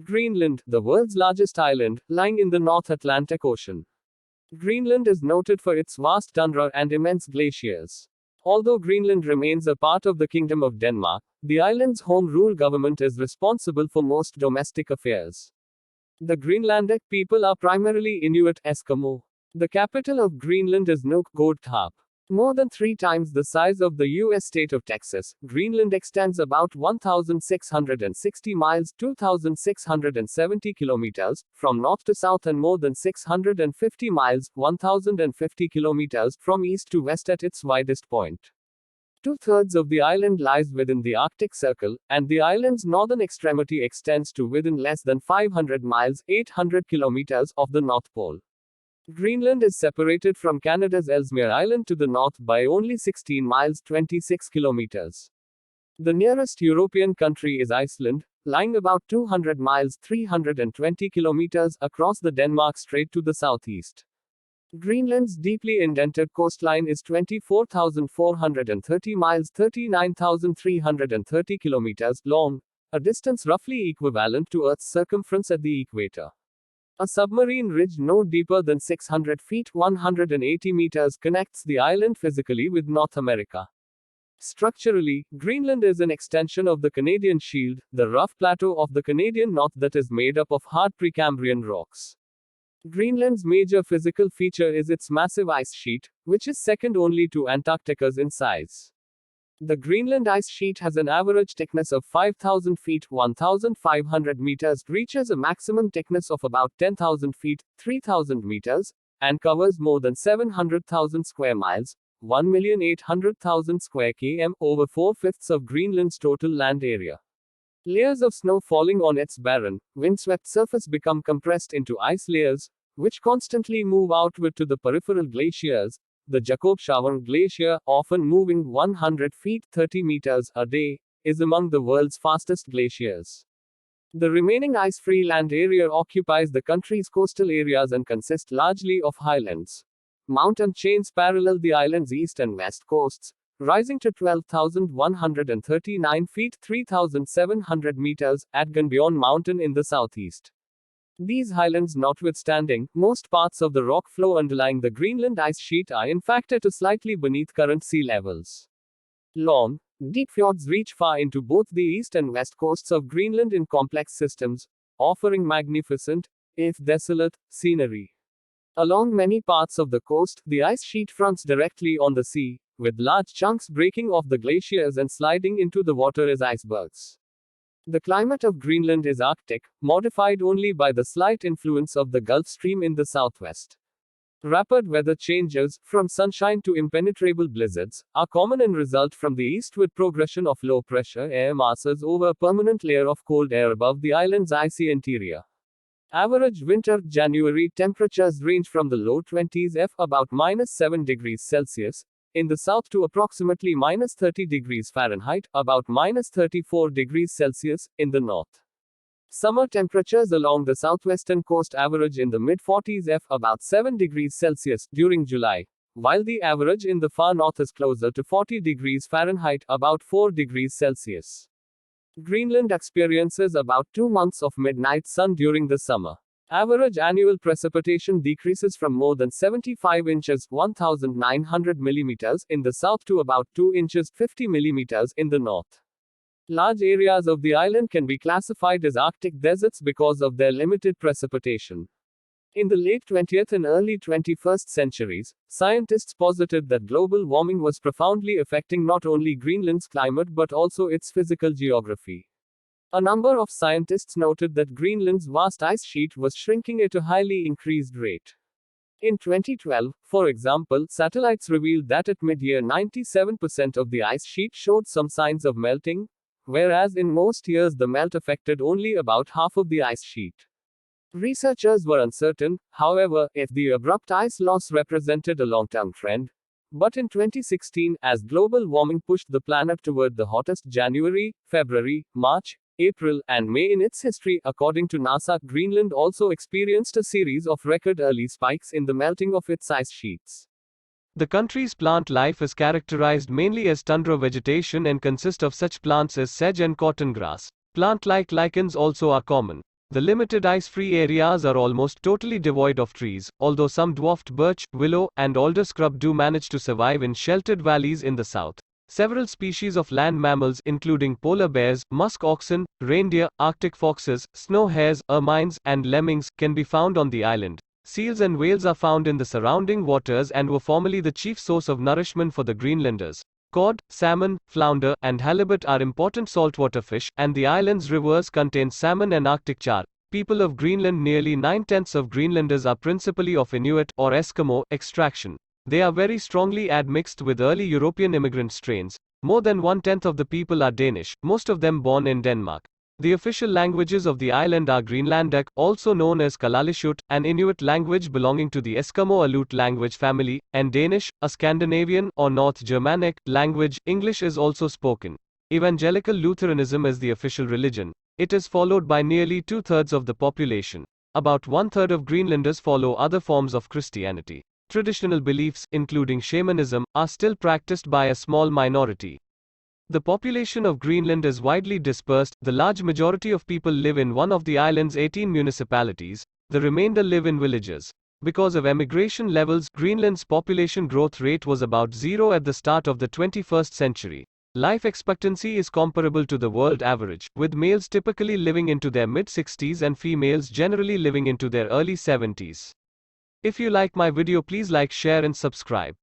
Greenland, the world's largest island, lying in the North Atlantic Ocean. Greenland is noted for its vast tundra and immense glaciers. Although Greenland remains a part of the Kingdom of Denmark, the island's home rule government is responsible for most domestic affairs. The Greenlandic people are primarily Inuit Eskimo. The capital of Greenland is Nuuk Godthab. More than 3 times the size of the U.S. state of Texas, Greenland extends about 1,660 miles 2,670 kilometers from north to south and more than 650 miles 1,050 kilometers from east to west at its widest point. 2/3 of the island lies within the Arctic Circle, and the island's northern extremity extends to within less than 500 miles 800 kilometers of the North Pole. Greenland is separated from Canada's Ellesmere Island to the north by only 16 miles 26 kilometers. The nearest European country is Iceland, lying about 200 miles 320 kilometers across the Denmark Strait to the southeast. Greenland's deeply indented coastline is 24,430 miles 39,330 kilometers long, a distance roughly equivalent to Earth's circumference at the equator. A submarine ridge no deeper than 600 feet 180 meters connects the island physically with North America. Structurally, Greenland is an extension of the Canadian Shield, the rough plateau of the Canadian North that is made up of hard Precambrian rocks. Greenland's major physical feature is its massive ice sheet, which is second only to Antarctica's in size. The Greenland ice sheet has an average thickness of 5,000 feet 1,500 meters, reaches a maximum thickness of about 10,000 feet 3,000 meters, and covers more than 700,000 square miles 1,800,000 square km, over 4/5 of Greenland's total land area. Layers of snow falling on its barren, windswept surface become compressed into ice layers, which constantly move outward to the peripheral glaciers. The Jakobshavn Glacier, often moving 100 feet 30 meters a day, is among the world's fastest glaciers. The remaining ice-free land area occupies the country's coastal areas and consists largely of highlands. Mountain chains parallel the island's east and west coasts, rising to 12,139 feet 3,700 meters at Gunbjorn Mountain in the southeast. These highlands notwithstanding, most parts of the rock flow underlying the Greenland ice sheet are in fact at or slightly beneath current sea levels. Long, deep fjords reach far into both the east and west coasts of Greenland in complex systems, offering magnificent, if desolate, scenery. Along many parts of the coast, the ice sheet fronts directly on the sea, with large chunks breaking off the glaciers and sliding into the water as icebergs. The climate of Greenland is Arctic, modified only by the slight influence of the Gulf Stream in the southwest. Rapid weather changes, from sunshine to impenetrable blizzards, are common and result from the eastward progression of low-pressure air masses over a permanent layer of cold air above the island's icy interior. Average winter January temperatures range from the low 20s F, about -7 degrees Celsius, in the south to approximately -30 degrees Fahrenheit, about -34 degrees Celsius, in the north. Summer temperatures along the southwestern coast average in the mid-40s F, about 7 degrees Celsius, during July, while the average in the far north is closer to 40 degrees Fahrenheit, about 4 degrees Celsius. Greenland experiences about 2 months of midnight sun during the summer. Average annual precipitation decreases from more than 75 inches 1,900 millimeters in the south to about 2 inches 50 millimeters in the north. Large areas of the island can be classified as Arctic deserts because of their limited precipitation. In the late 20th and early 21st centuries, scientists posited that global warming was profoundly affecting not only Greenland's climate but also its physical geography. A number of scientists noted that Greenland's vast ice sheet was shrinking at a highly increased rate. In 2012, for example, satellites revealed that at mid-year 97% of the ice sheet showed some signs of melting, whereas in most years the melt affected only about half of the ice sheet. Researchers were uncertain, however, if the abrupt ice loss represented a long-term trend. But in 2016, as global warming pushed the planet toward the hottest January, February, March, April, and May in its history, according to NASA, Greenland also experienced a series of record early spikes in the melting of its ice sheets. The country's plant life is characterized mainly as tundra vegetation and consists of such plants as sedge and cotton grass. Plant-like lichens also are common. The limited ice-free areas are almost totally devoid of trees, although some dwarfed birch, willow, and alder scrub do manage to survive in sheltered valleys in the south. Several species of land mammals including polar bears, musk oxen, reindeer, arctic foxes, snow hares, ermines, and lemmings can be found on the island. Seals and whales are found in the surrounding waters and were formerly the chief source of nourishment for the Greenlanders. Cod, salmon, flounder, and halibut are important saltwater fish, and the island's rivers contain salmon and Arctic char. People of Greenland, nearly 9/10 of Greenlanders are principally of Inuit or Eskimo extraction. They are very strongly admixed with early European immigrant strains. More than 1/10 of the people are Danish, most of them born in Denmark. The official languages of the island are Greenlandic, also known as Kalaallisut, an Inuit language belonging to the Eskimo-Aleut language family, and Danish, a Scandinavian or North Germanic language. English is also spoken. Evangelical Lutheranism is the official religion. It is followed by nearly 2/3 of the population. About 1/3 of Greenlanders follow other forms of Christianity. Traditional beliefs, including shamanism, are still practiced by a small minority. The population of Greenland is widely dispersed. The large majority of people live in one of the island's 18 municipalities. The remainder live in villages. Because of emigration levels, Greenland's population growth rate was about 0 at the start of the 21st century. Life expectancy is comparable to the world average, with males typically living into their mid-60s and females generally living into their early 70s. If you like my video, please like, share and subscribe.